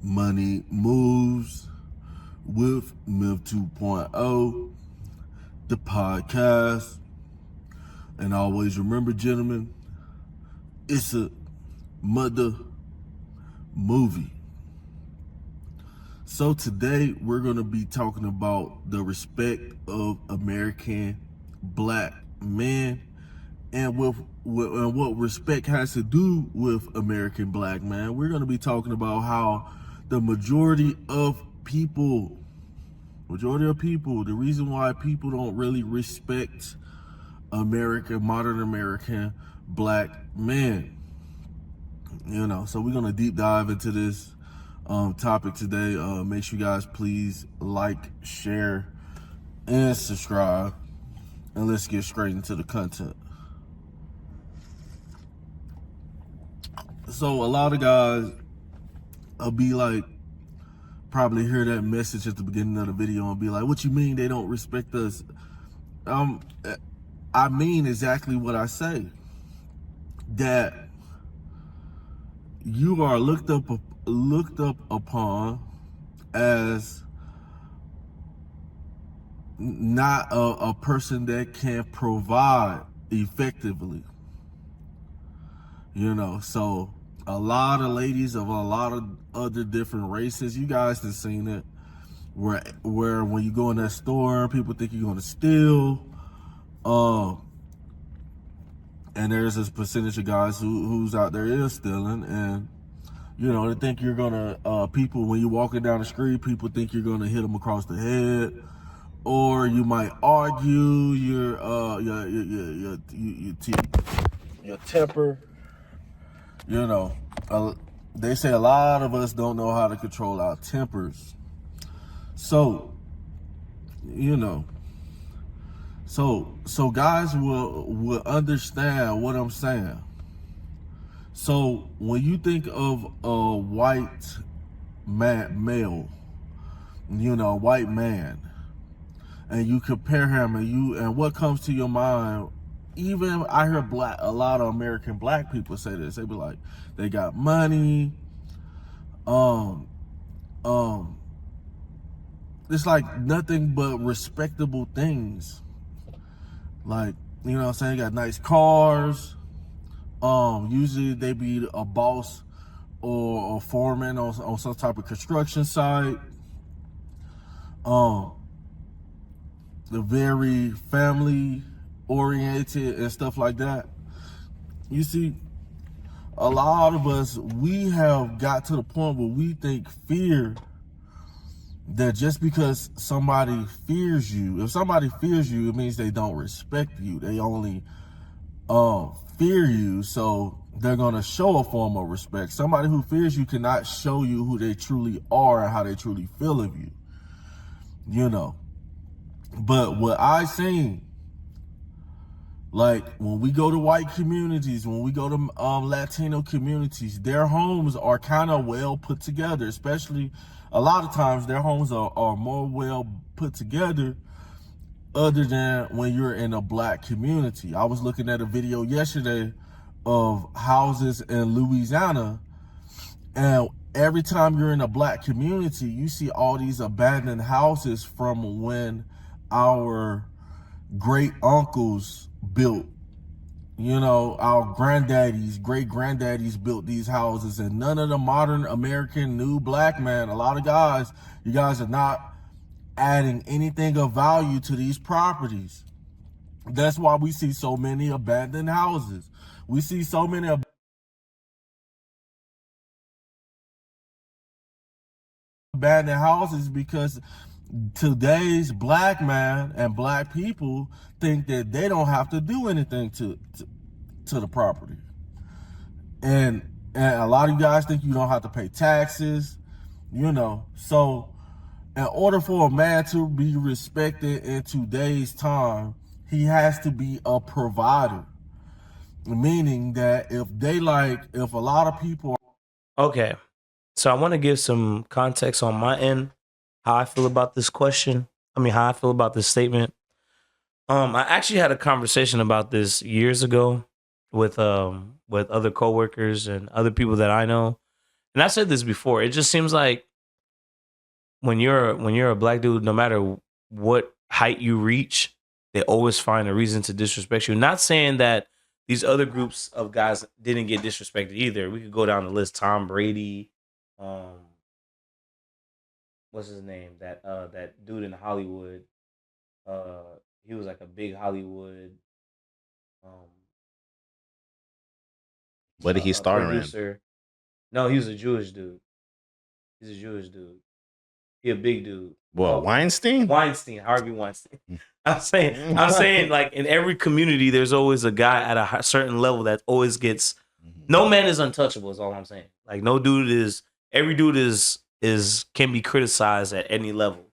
Money Moves with Myth 2.0, the podcast. And always remember, gentlemen, it's a mother movie. So today we're going to be talking about the respect of American black men and what respect has to do with American black men. We're going to be talking about how the majority of people, the reason why people don't really respect modern American black men. So we're going to deep dive into this topic today. Make sure you guys please like, share, and subscribe. And let's get straight into the content. So a lot of guys will be like, probably hear that message at the beginning of the video and be like, what you mean they don't respect us? I mean exactly what I say. That you are looked up upon as not a person that can provide effectively. So a lot of ladies of a lot of other different races, you guys have seen it, where when you go in that store, people think you're going to steal. And there's this percentage of guys who's out there is stealing, and they think you're gonna people when you're walking down the street, people think you're gonna hit them across the head, or you might argue your temper. They say a lot of us don't know how to control our tempers. So So guys will understand what I'm saying. So when you think of a white male, white man, and you compare him and what comes to your mind, even I hear a lot of American black people say this. They be like, they got money, it's like nothing but respectable things. Like, what I'm saying, got nice cars. Usually they be a boss or a foreman on some type of construction site. They're very family oriented and stuff like that. You see, a lot of us, we have got to the point where we think fear, that just because somebody fears you, if somebody fears you, it means they don't respect you. They only fear you, so they're going to show a form of respect. Somebody who fears you cannot show you who they truly are and how they truly feel of you. But what I seen, like when we go to white communities, when we go to Latino communities, their homes are kind of well put together. Especially a lot of times their homes are more well put together other than when you're in a black community. I was looking at a video yesterday of houses in Louisiana, and every time you're in a black community, you see all these abandoned houses from when our great uncles built. Our granddaddies, great granddaddies built these houses, and none of the modern American new black man, a lot of guys, you guys are not adding anything of value to these properties. That's why we see so many abandoned houses. We see so many abandoned houses because today's black man and black people think that they don't have to do anything to the property. And a lot of you guys think you don't have to pay taxes, So in order for a man to be respected in today's time, he has to be a provider. Meaning that if a lot of people... Okay, so I want to give some context on my end, how I feel about this question. How I feel about this statement. I actually had a conversation about this years ago with other coworkers and other people that I know. and I said this before, it just seems like when you're a black dude, no matter what height you reach, they always find a reason to disrespect you. Not saying that these other groups of guys didn't get disrespected either. We could go down the list. Tom Brady, um, what's his name? That dude in Hollywood. He was like a big Hollywood um What did he star in? producer. No, he was a Jewish dude. He's a Jewish dude. He a big dude. What, Weinstein? Weinstein, Harvey Weinstein. I'm saying, like in every community, there's always a guy at a certain level that always gets. No man is untouchable. Is all I'm saying. Like no dude is. Every dude is can be criticized at any level.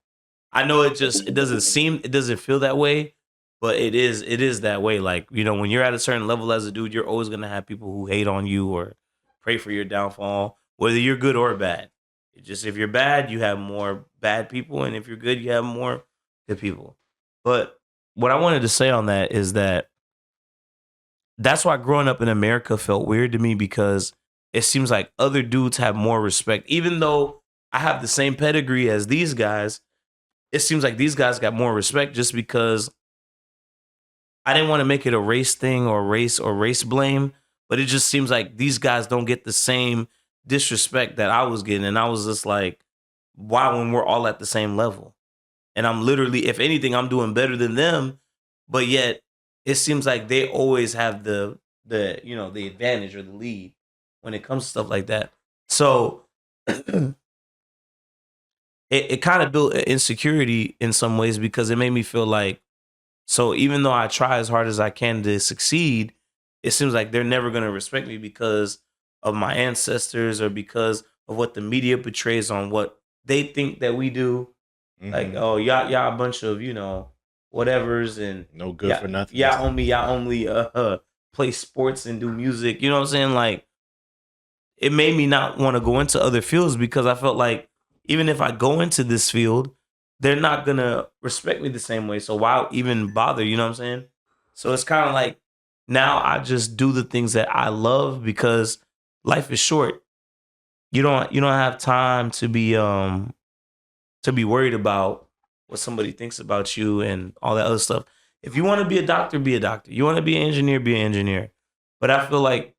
I know it doesn't feel that way, but it is that way. Like when you're at a certain level as a dude, you're always gonna have people who hate on you or pray for your downfall, whether you're good or bad. Just if you're bad, you have more bad people, and if you're good, you have more good people. But what I wanted to say on that is that's why growing up in America felt weird to me because it seems like other dudes have more respect. Even though I have the same pedigree as these guys, it seems like these guys got more respect just because I didn't want to make it a race thing or race blame, but it just seems like these guys don't get the same disrespect that I was getting. And I was just like, why when we're all at the same level? And I'm literally, if anything, I'm doing better than them, but yet it seems like they always have the advantage or the lead when it comes to stuff like that. So it kind of built insecurity in some ways because it made me feel like, so even though I try as hard as I can to succeed, it seems like they're never going to respect me because of my ancestors or because of what the media portrays on what they think that we do. Mm-hmm. Like, oh, y'all a bunch of, whatevers and no good for nothing. Y'all only play sports and do music. You know what I'm saying? Like, it made me not want to go into other fields because I felt like even if I go into this field, they're not going to respect me the same way. So why even bother? You know what I'm saying? So it's kind of like now I just do the things that I love because life is short. You don't have time to be worried about what somebody thinks about you and all that other stuff. If you want to be a doctor, be a doctor. You want to be an engineer, be an engineer. But I feel like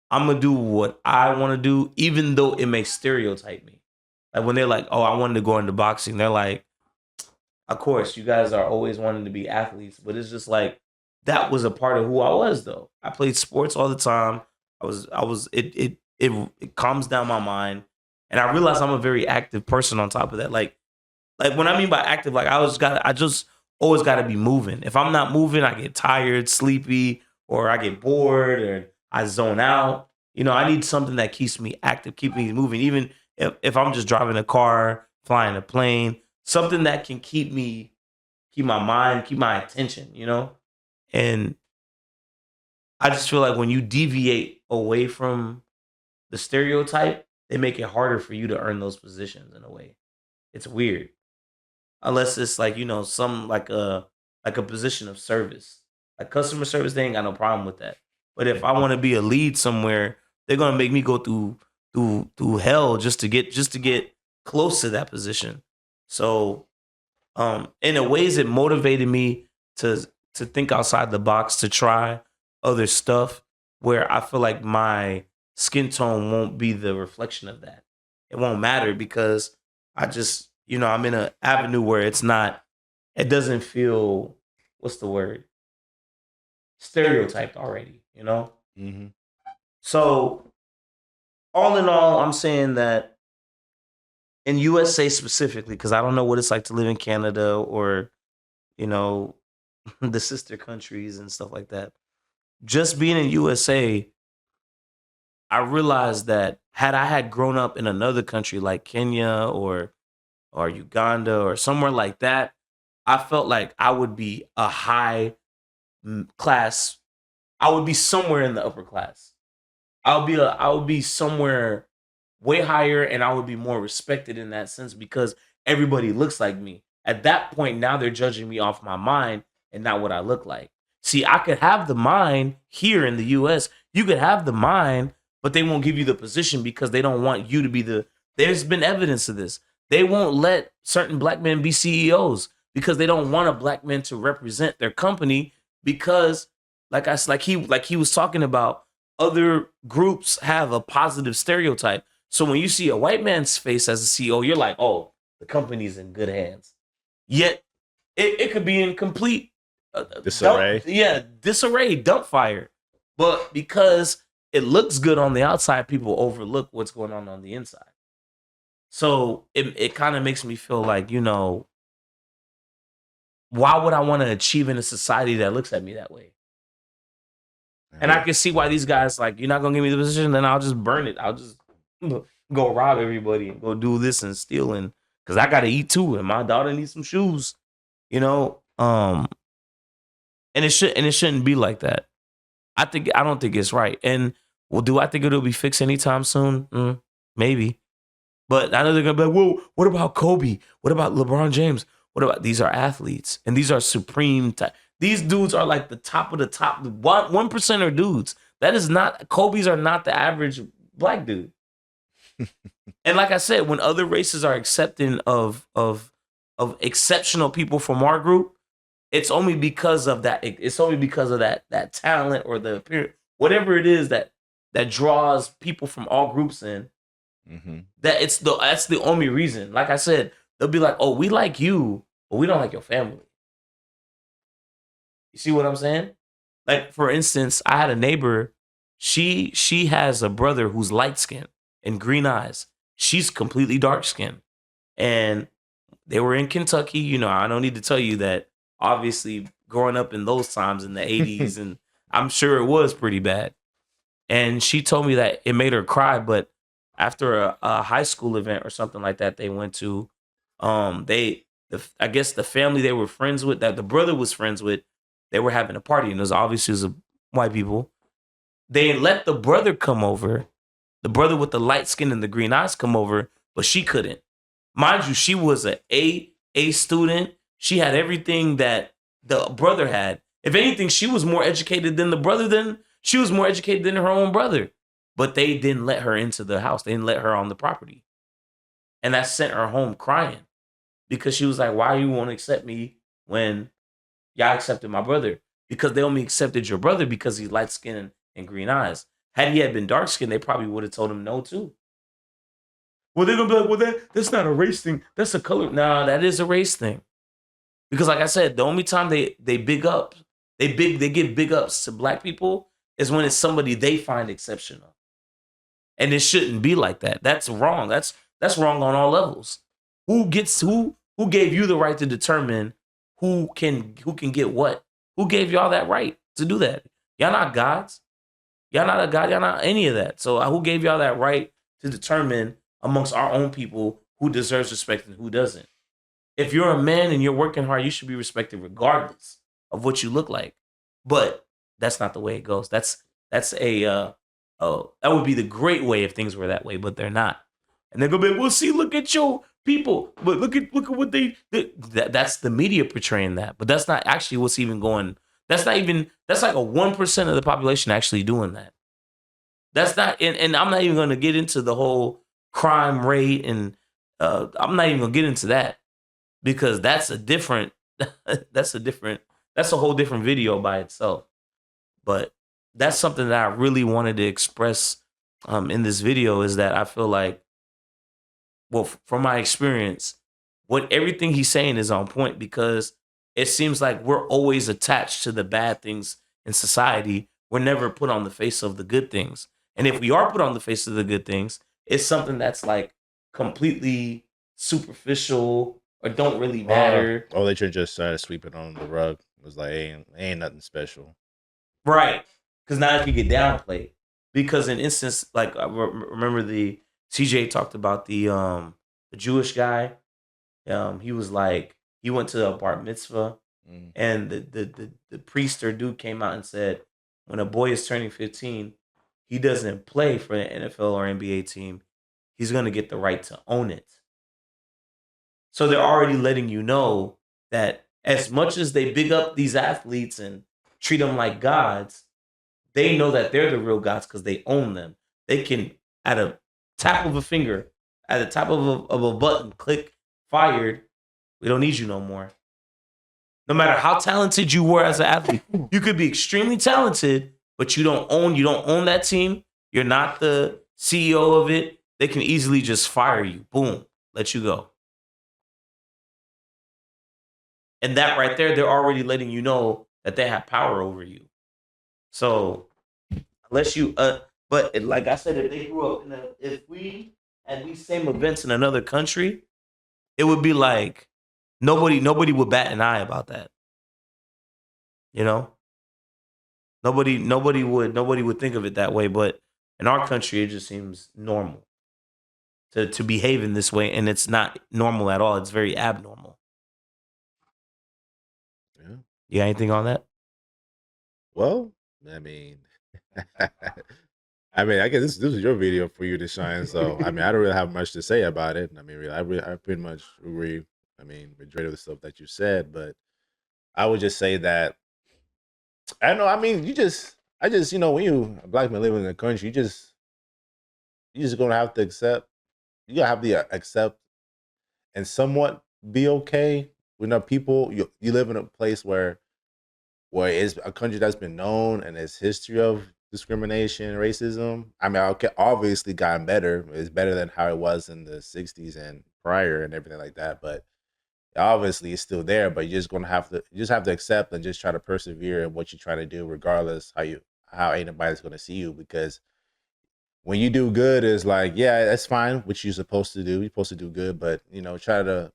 I'm going to do what I want to do, even though it may stereotype me. Like when they're like, oh, I wanted to go into boxing. They're like, of course, you guys are always wanting to be athletes. But it's just like, that was a part of who I was, though. I played sports all the time. It calms down my mind. And I realize I'm a very active person on top of that. Like when I mean by active, like I just always got to be moving. If I'm not moving, I get tired, sleepy, or I get bored, or I zone out. I need something that keeps me active, keep me moving. Even if I'm just driving a car, flying a plane, something that can keep my mind, keep my attention, And I just feel like when you deviate away from the stereotype, they make it harder for you to earn those positions in a way. It's weird. Unless it's like, some like a position of service. Like customer service, they ain't got no problem with that. But if I want to be a lead somewhere, they're gonna make me go through hell just to get close to that position. So in a ways it motivated me to think outside the box, to try other stuff where I feel like my skin tone won't be the reflection of that. It won't matter because I just, I'm in an avenue where it doesn't feel, what's the word? Stereotyped already, Mm-hmm. So all in all, I'm saying that in USA specifically, because I don't know what it's like to live in Canada or, the sister countries and stuff like that. Just being in USA, I realized that had I had grown up in another country like Kenya or Uganda or somewhere like that, I felt like I would be a high class. I would be somewhere in the upper class. I would be somewhere way higher, and I would be more respected in that sense because everybody looks like me. At that point, now they're judging me off my mind and not what I look like. See, I could have the mind here in the US. You could have the mind, but they won't give you the position because they don't want you to be the. There's been evidence of this. They won't let certain black men be CEOs because they don't want a black man to represent their company because, like he was talking about, other groups have a positive stereotype. So when you see a white man's face as a CEO, you're like, oh, the company's in good hands. Yet it could be in complete Disarray. Disarray, dump fire. But because it looks good on the outside, people overlook what's going on the inside. So it kind of makes me feel like, why would I want to achieve in a society that looks at me that way? And I can see why these guys like, you're not going to give me the position, then I'll just burn it. I'll just go rob everybody and go do this and steal, and because I got to eat too, and my daughter needs some shoes, and it shouldn't be like that. I don't think it's right. And do I think it'll be fixed anytime soon? Maybe. But I know they're gonna be like, whoa, what about Kobe? What about LeBron James? What about these are athletes and these are supreme these dudes are like the top of the top 1% dudes. That is not Kobe's are not the average black dude. And like I said, when other races are accepting of exceptional people from our group, it's only because of that. It's only because of that talent or the appearance, whatever it is that draws people from all groups in. Mm-hmm. That's the only reason. Like I said, they'll be like, "Oh, we like you, but we don't like your family." You see what I'm saying? Like, for instance, I had a neighbor. She has a brother who's light skinned and green eyes. She's completely dark skinned, and they were in Kentucky. I don't need to tell you that. Obviously, growing up in those times in the 80s, and I'm sure it was pretty bad. And she told me that it made her cry, but after a high school event or something like that they went to, I guess the family they were friends with, that the brother was friends with, they were having a party, and it was white people. They let the brother come over, the brother with the light skin and the green eyes come over, but she couldn't. Mind you, she was an A student. She had everything that the brother had. If anything, she was more educated than the brother. She was more educated than her own brother. But they didn't let her into the house. They didn't let her on the property. And that sent her home crying because she was like, why you won't accept me when y'all accepted my brother? Because they only accepted your brother because he's light skinned and green eyes. Had he had been dark skinned, they probably would have told him no too. Well, they're going to be like, well, that's not a race thing. That's a color. No, that is a race thing. Because like I said, the only time they give big ups to black people is when it's somebody they find exceptional. And it shouldn't be like that. That's wrong. That's wrong on all levels. Who gave you the right to determine who can get what? Who gave y'all that right to do that? Y'all not gods. Y'all not a god. Y'all not any of that. So who gave y'all that right to determine amongst our own people who deserves respect and who doesn't? If you're a man and you're working hard, you should be respected regardless of what you look like. But that's not the way it goes. That would be the great way if things were that way, but they're not. And they're gonna be, well, see, look at your people, but look at what they that's the media portraying that, but that's not actually what's even going. That's like a 1% of the population actually doing that. That's not, and I'm not even gonna get into the whole crime rate, and I'm not even gonna get into that because that's a whole different video by itself. But that's something that I really wanted to express in this video, is that I feel like, well, from my experience, everything he's saying is on point, because it seems like we're always attached to the bad things in society. We're never put on the face of the good things. And if we are put on the face of the good things, it's something that's like completely superficial or don't really matter. Oh, they should just sweep it on the rug. It was like, ain't nothing special. Right. Because now it can get downplayed. Because in instance, like I remember the CJ talked about the Jewish guy. He was like, he went to a bar mitzvah, and the priest or dude came out and said, when a boy is turning 15, he doesn't play for the NFL or NBA team. He's going to get the right to own it. So they're already letting you know that as much as they big up these athletes and treat them like gods, they know that they're the real gods because they own them. they can, at a tap of a finger, at the tap of a button, click fired. We don't need you no more. No matter how talented you were as an athlete, you could be extremely talented, but you don't own that team. You're not the CEO of it. They can easily just fire you. Boom, let you go. And that right there, they're already letting you know that they have power over you. So unless you but like I said, if they grew up if we had these same events in another country, it would be like nobody would bat an eye about that. You know? Nobody would think of it that way, but in our country it just seems normal to behave in this way, and it's not normal at all. It's very abnormal. Yeah. You got anything on that? Well, I mean, I guess this is your video for you to shine. So, I don't really have much to say about it. I pretty much agree. Majority of the stuff that you said, but I would just say that I don't know. I just, when you a black man living in the country, you just gonna have to accept. You gotta have to accept and somewhat be okay. People, you live in a place where it's a country that's been known and its history of discrimination, racism. Okay, obviously gotten better. It's better than how it was in the '60s and prior and everything like that. But obviously, it's still there. But you just have to accept and just try to persevere in what you're trying to do, regardless how anybody's going to see you. Because when you do good, it's like, yeah, that's fine. What you're supposed to do. You're supposed to do good, but try to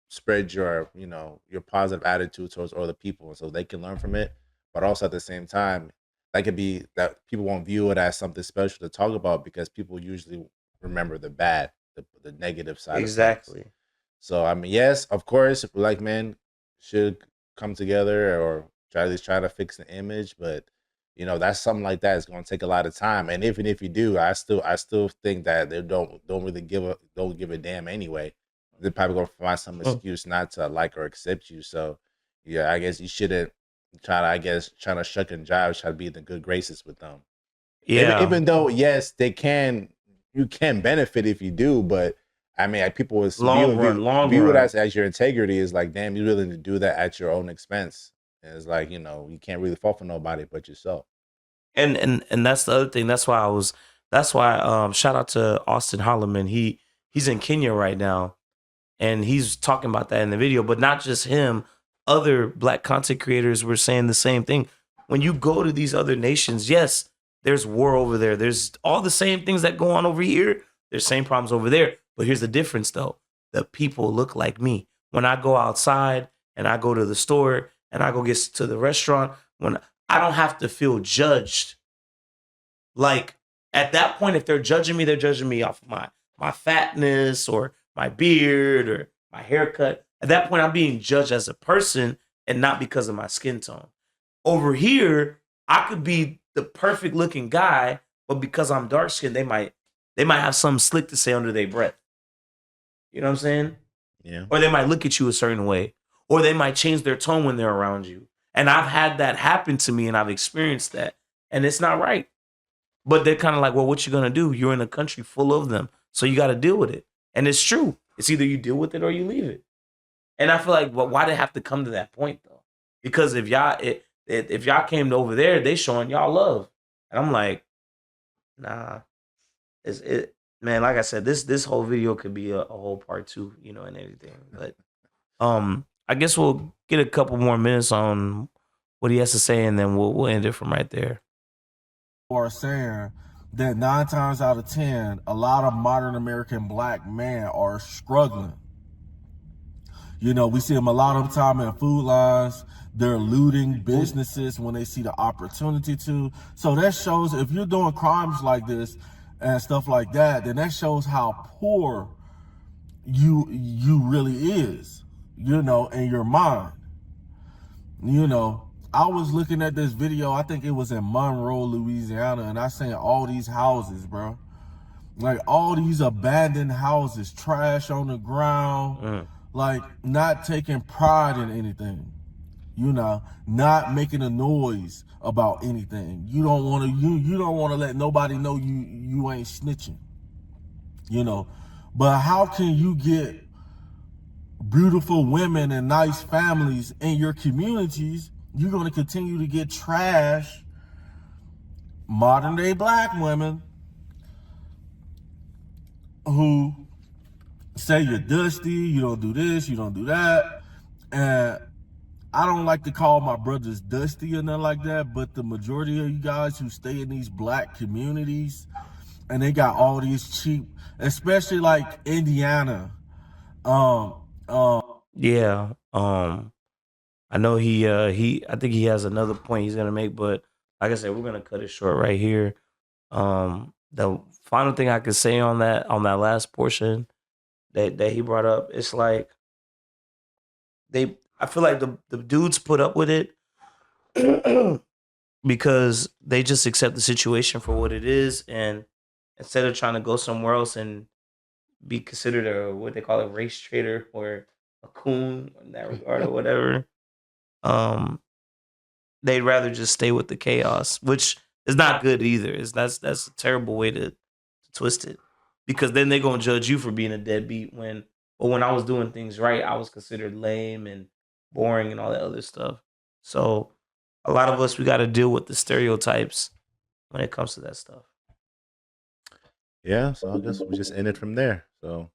spread your your positive attitude towards other people so they can learn from it, but also at the same time that could be that people won't view it as something special to talk about because people usually remember the bad, the negative side of things. Exactly. So yes, of course, black men should come together or at least try to fix the image, but that's something like that is going to take a lot of time. And even if you do, I still think that they don't really don't give a damn anyway. They're probably gonna find some excuse not to like or accept you. So yeah, I guess you shouldn't trying to shuck and jive, try to be in the good graces with them. Yeah. Even though yes, you can benefit if you do, but like, people will view it as your integrity is like, damn, you're willing to do that at your own expense. And it's like, you can't really fall for nobody but yourself. And that's the other thing. That's why shout out to Austin Holloman. He's in Kenya right now. And he's talking about that in the video, but not just him. Other black content creators were saying the same thing. When you go to these other nations, yes, there's war over there. There's all the same things that go on over here. There's same problems over there. But here's the difference, though. The people look like me. When I go outside and I go to the store and I go get to the restaurant, when I don't have to feel judged. Like at that point, if they're judging me off my fatness or my beard or my haircut. At that point, I'm being judged as a person and not because of my skin tone. Over here, I could be the perfect looking guy, but because I'm dark skinned, they might have something slick to say under their breath. You know what I'm saying? Yeah. Or they might look at you a certain way, or they might change their tone when they're around you. And I've had that happen to me, and I've experienced that, and it's not right. But they're kind of like, well, what you gonna do? You're in a country full of them, so you got to deal with it. And it's true. It's either you deal with it or you leave it. And I feel like, well, why did it have to come to that point though? Because if y'all came over there, they showing y'all love, and I'm like, nah, man. Like I said, this whole video could be a whole part 2, and everything. But I guess we'll get a couple more minutes on what he has to say, and then we'll end it from right there. Are saying that 9 times out of 10, a lot of modern American black men are struggling. We see them a lot of the time in food lines. They're looting businesses when they see the opportunity to. So that shows if you're doing crimes like this and stuff like that, then that shows how poor you really is, in your mind. I was looking at this video, I think it was in Monroe, Louisiana, and I seen all these houses, bro. Like all these abandoned houses, trash on the ground, like not taking pride in anything. You know, not making a noise about anything. You don't want to you don't want to let nobody know you ain't snitching. You know, but how can you get beautiful women and nice families in your communities? You're going to continue to get trash modern day black women who say you're dusty, you don't do this, you don't do that. And I don't like to call my brothers dusty or nothing like that, but the majority of you guys who stay in these black communities and they got all these cheap, especially like Indiana. Um, um, Yeah. I know I think he has another point he's gonna make, but like I said, we're gonna cut it short right here. The final thing I could say on that last portion that he brought up, it's like I feel like the dudes put up with it because they just accept the situation for what it is, and instead of trying to go somewhere else and be considered a what they call a race trader or a coon in that regard or whatever, um, they'd rather just stay with the chaos, which is not good either. That's a terrible way to twist it, because then they're gonna judge you for being a deadbeat when I was doing things right, I was considered lame and boring and all that other stuff. So a lot of us, we got to deal with the stereotypes when it comes to that stuff. Yeah, so I guess we just end it from there. So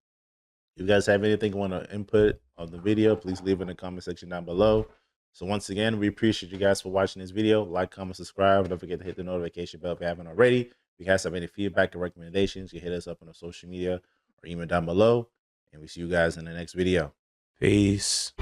if you guys have anything you want to input on the video, please leave it in the comment section down below. So once again, we appreciate you guys for watching this video. Like, comment, subscribe. Don't forget to hit the notification bell if you haven't already. If you guys have any feedback or recommendations, you hit us up on the social media or email down below. And we see you guys in the next video. Peace.